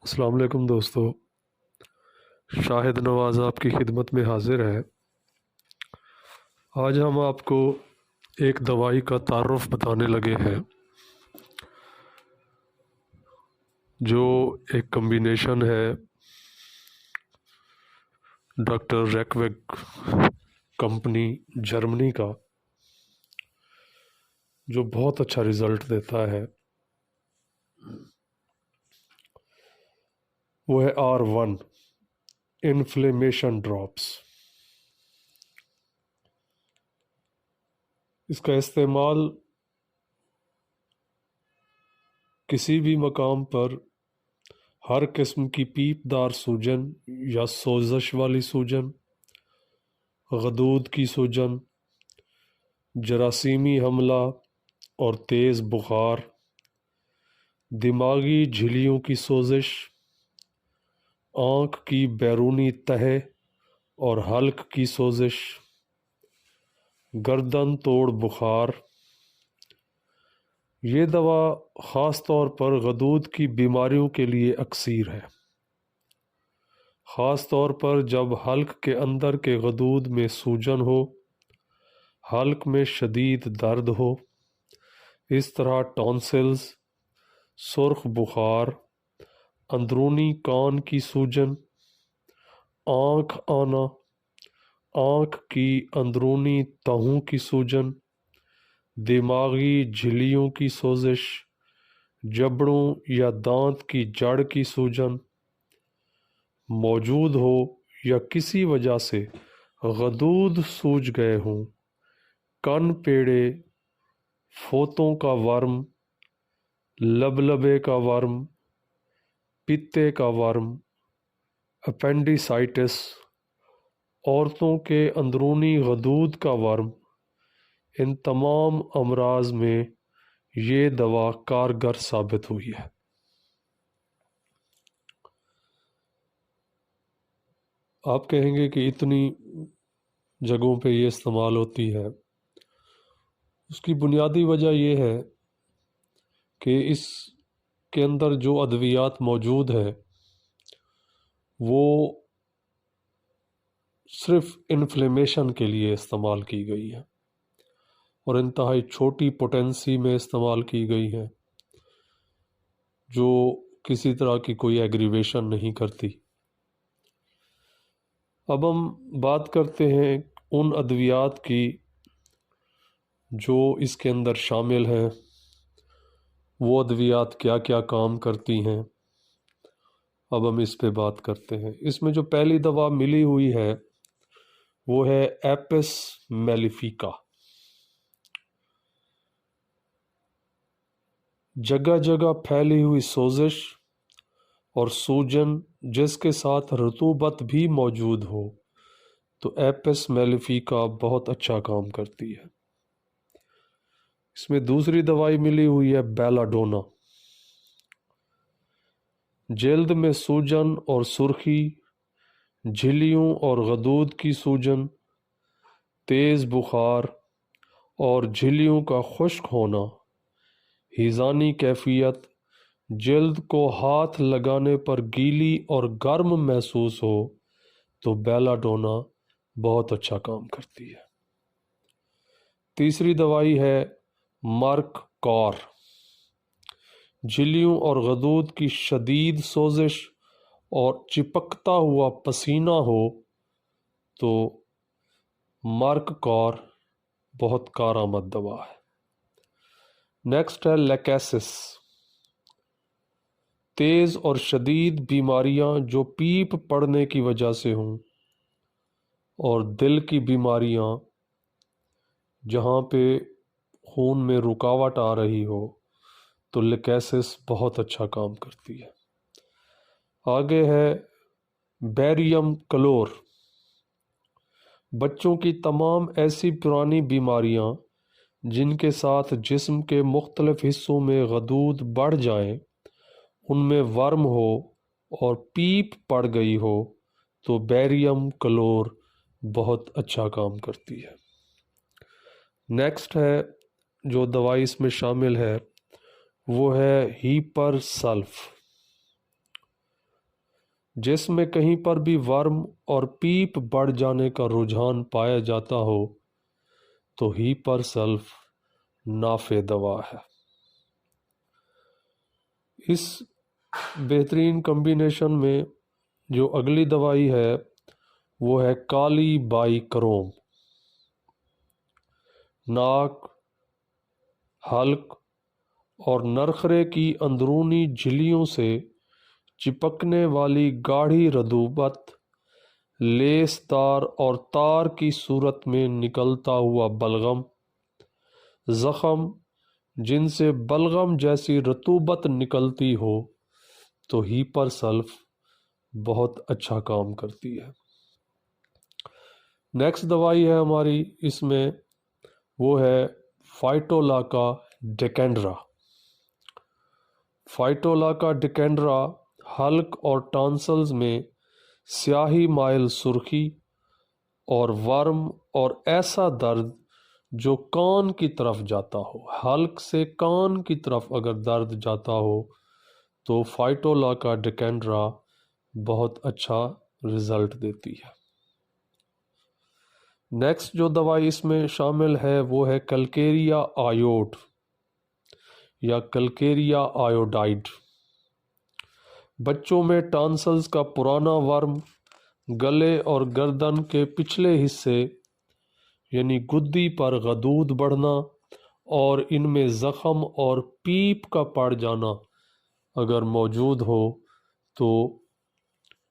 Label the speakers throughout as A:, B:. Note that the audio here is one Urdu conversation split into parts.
A: السلام علیکم دوستو، شاہد نواز آپ کی خدمت میں حاضر ہے۔ آج ہم آپ کو ایک دوائی کا تعارف بتانے لگے ہیں جو ایک کمبینیشن ہے ڈاکٹر ریکویک کمپنی جرمنی کا، جو بہت اچھا رزلٹ دیتا ہے۔ وہ ہے R1 انفلیمیشن ڈراپس۔ اس کا استعمال کسی بھی مقام پر ہر قسم کی پیپ دار سوجن یا سوزش والی سوجن، غدود کی سوجن، جراثیمی حملہ اور تیز بخار، دماغی جھلیوں کی سوزش، آنکھ کی بیرونی تہہ اور حلق کی سوزش، گردن توڑ بخار۔ یہ دوا خاص طور پر غدود کی بیماریوں کے لیے اکسیر ہے، خاص طور پر جب حلق کے اندر کے غدود میں سوجن ہو، حلق میں شدید درد ہو۔ اس طرح ٹونسلز، سرخ بخار، اندرونی کان کی سوجن، آنکھ آنا، آنکھ کی اندرونی تہوں کی سوجن، دماغی جھلیوں کی سوزش، جبڑوں یا دانت کی جڑ کی سوجن موجود ہو یا کسی وجہ سے غدود سوج گئے ہوں، کن پیڑے، فوتوں کا ورم، لبلبے کا ورم، پتے کا ورم، اپینڈیسائٹس، عورتوں کے اندرونی غدود کا ورم، ان تمام امراض میں یہ دوا کارگر ثابت ہوئی ہے۔ آپ کہیں گے کہ اتنی جگہوں پہ یہ استعمال ہوتی ہے۔ اس کی بنیادی وجہ یہ ہے کہ اس کے اندر جو ادویات موجود ہے وہ صرف انفلیمیشن کے لیے استعمال کی گئی ہے اور انتہائی چھوٹی پوٹینسی میں استعمال کی گئی ہے، جو کسی طرح کی کوئی ایگریویشن نہیں کرتی۔ اب ہم بات کرتے ہیں ان ادویات کی جو اس کے اندر شامل ہیں، وہ ادویات کیا کیا کام کرتی ہیں۔ اب ہم اس پہ بات کرتے ہیں۔ اس میں جو پہلی دوا ملی ہوئی ہے وہ ہے ایپس میلیفیکا۔ جگہ جگہ پھیلی ہوئی سوزش اور سوجن جس کے ساتھ رطوبت بھی موجود ہو تو ایپس میلیفیکا بہت اچھا کام کرتی ہے۔ اس میں دوسری دوائی ملی ہوئی ہے بیلاڈونا۔ جلد میں سوجن اور سرخی، جھلیوں اور غدود کی سوجن، تیز بخار اور جھلیوں کا خشک ہونا، ہیزانی کیفیت، جلد کو ہاتھ لگانے پر گیلی اور گرم محسوس ہو تو بیلاڈونا بہت اچھا کام کرتی ہے۔ تیسری دوائی ہے مرک کار۔ جھلیوں اور غدود کی شدید سوزش اور چپکتا ہوا پسینہ ہو تو مرک کار بہت کارآمد دوا ہے۔ نیکسٹ ہے لیکیسس۔ تیز اور شدید بیماریاں جو پیپ پڑنے کی وجہ سے ہوں اور دل کی بیماریاں جہاں پہ خون میں رکاوٹ آ رہی ہو تو لیکیسس بہت اچھا کام کرتی ہے۔ آگے ہے بیریم کلور۔ بچوں کی تمام ایسی پرانی بیماریاں جن کے ساتھ جسم کے مختلف حصوں میں غدود بڑھ جائیں، ان میں ورم ہو اور پیپ پڑ گئی ہو تو بیریم کلور بہت اچھا کام کرتی ہے۔ نیکسٹ ہے جو دوائی اس میں شامل ہے وہ ہے ہیپر سلف۔ جسم میں کہیں پر بھی ورم اور پیپ بڑھ جانے کا رجحان پایا جاتا ہو تو ہیپر سلف نافع دوا ہے۔ اس بہترین کمبینیشن میں جو اگلی دوائی ہے وہ ہے کالی بائی کروم۔ ناک، حلق اور نرخرے کی اندرونی جھلیوں سے چپکنے والی گاڑھی رطوبت، لیس تار اور تار کی صورت میں نکلتا ہوا بلغم، زخم جن سے بلغم جیسی رطوبت نکلتی ہو تو ہیپر سلف بہت اچھا کام کرتی ہے۔ نیکسٹ دوائی ہے ہماری اس میں وہ ہے فائٹولاکا ڈیکینڈرا۔ فائٹولاکا ڈیکینڈرا حلق اور ٹانسلز میں سیاہی مائل سرخی اور ورم اور ایسا درد جو کان کی طرف جاتا ہو، حلق سے کان کی طرف اگر درد جاتا ہو تو فائٹولاکا ڈیکینڈرا بہت اچھا رزلٹ دیتی ہے۔ نیکسٹ جو دوائی اس میں شامل ہے وہ ہے کلکیریا آیوڈ یا کلکیریا آیوڈائڈ۔ بچوں میں ٹانسلز کا پرانا ورم، گلے اور گردن کے پچھلے حصے یعنی گدی پر غدود بڑھنا اور ان میں زخم اور پیپ کا پڑ جانا اگر موجود ہو تو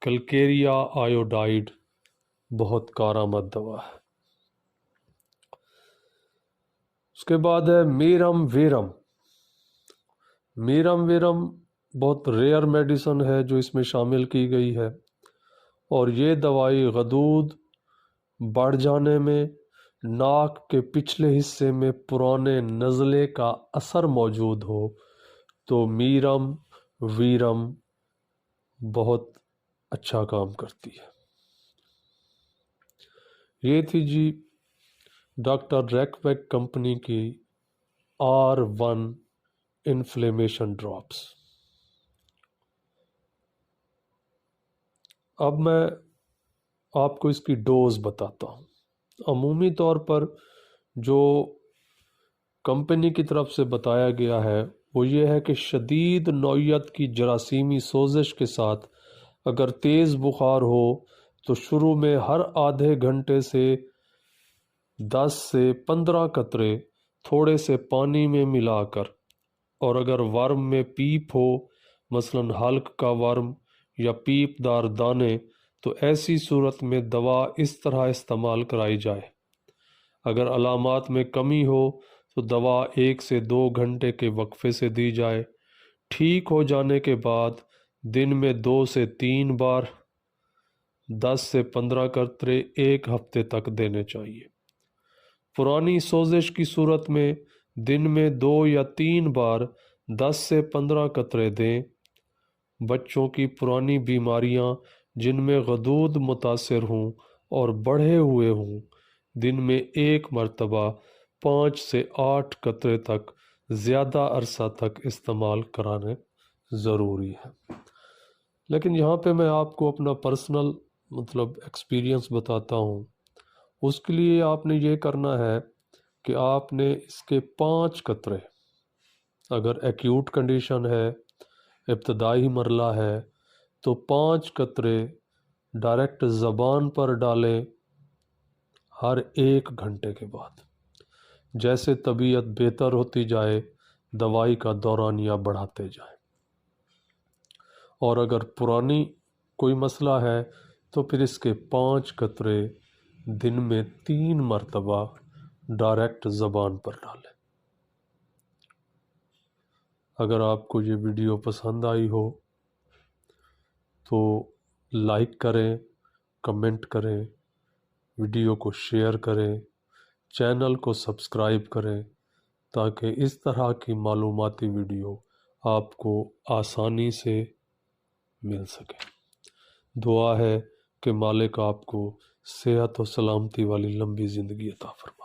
A: کلکیریا آیوڈائڈ بہت کارآمد دوا ہے۔ اس کے بعد ہے میرم ویرم۔ میرم ویرم بہت ریئر میڈیسن ہے جو اس میں شامل کی گئی ہے، اور یہ دوائی غدود بڑھ جانے میں، ناک کے پچھلے حصے میں پرانے نزلے کا اثر موجود ہو تو میرم ویرم بہت اچھا کام کرتی ہے۔ یہ تھی جی ڈاکٹر ریکویک کمپنی کی R1 انفلیمیشن ڈراپس۔ اب میں آپ کو اس کی ڈوز بتاتا ہوں۔ عمومی طور پر جو کمپنی کی طرف سے بتایا گیا ہے وہ یہ ہے کہ شدید نوعیت کی جراثیمی سوزش کے ساتھ اگر تیز بخار ہو تو شروع میں ہر آدھے گھنٹے سے 10 سے 15 قطرے تھوڑے سے پانی میں ملا کر، اور اگر ورم میں پیپ ہو مثلا حلق کا ورم یا پیپ دار دانے تو ایسی صورت میں دوا اس طرح استعمال کرائی جائے۔ اگر علامات میں کمی ہو تو دوا 1 سے 2 گھنٹے کے وقفے سے دی جائے۔ ٹھیک ہو جانے کے بعد دن میں 2 سے 3 بار 10 سے 15 قطرے 1 ہفتے تک دینے چاہیے۔ پرانی سوزش کی صورت میں دن میں 2 یا 3 بار 10 سے 15 قطرے دیں۔ بچوں کی پرانی بیماریاں جن میں غدود متاثر ہوں اور بڑھے ہوئے ہوں دن میں 1 مرتبہ 5 سے 8 قطرے تک زیادہ عرصہ تک استعمال کرانے ضروری ہے۔ لیکن یہاں پہ میں آپ کو اپنا پرسنل ایکسپیرینس بتاتا ہوں۔ اس کے لیے آپ نے یہ کرنا ہے کہ آپ نے اس کے 5 قطرے، اگر ایکیوٹ کنڈیشن ہے، ابتدائی مرحلہ ہے تو 5 قطرے ڈائریکٹ زبان پر ڈالیں ہر 1 گھنٹے کے بعد۔ جیسے طبیعت بہتر ہوتی جائے دوائی کا دورانیہ بڑھاتے جائیں، اور اگر پرانی کوئی مسئلہ ہے تو پھر اس کے 5 قطرے دن میں 3 مرتبہ ڈائریکٹ زبان پر ڈالیں۔ اگر آپ کو یہ ویڈیو پسند آئی ہو تو لائک کریں، کمنٹ کریں، ویڈیو کو شیئر کریں، چینل کو سبسکرائب کریں تاکہ اس طرح کی معلوماتی ویڈیو آپ کو آسانی سے مل سکے۔ دعا ہے کہ مالک آپ کو صحت و سلامتی والی لمبی زندگی عطا فرمائے۔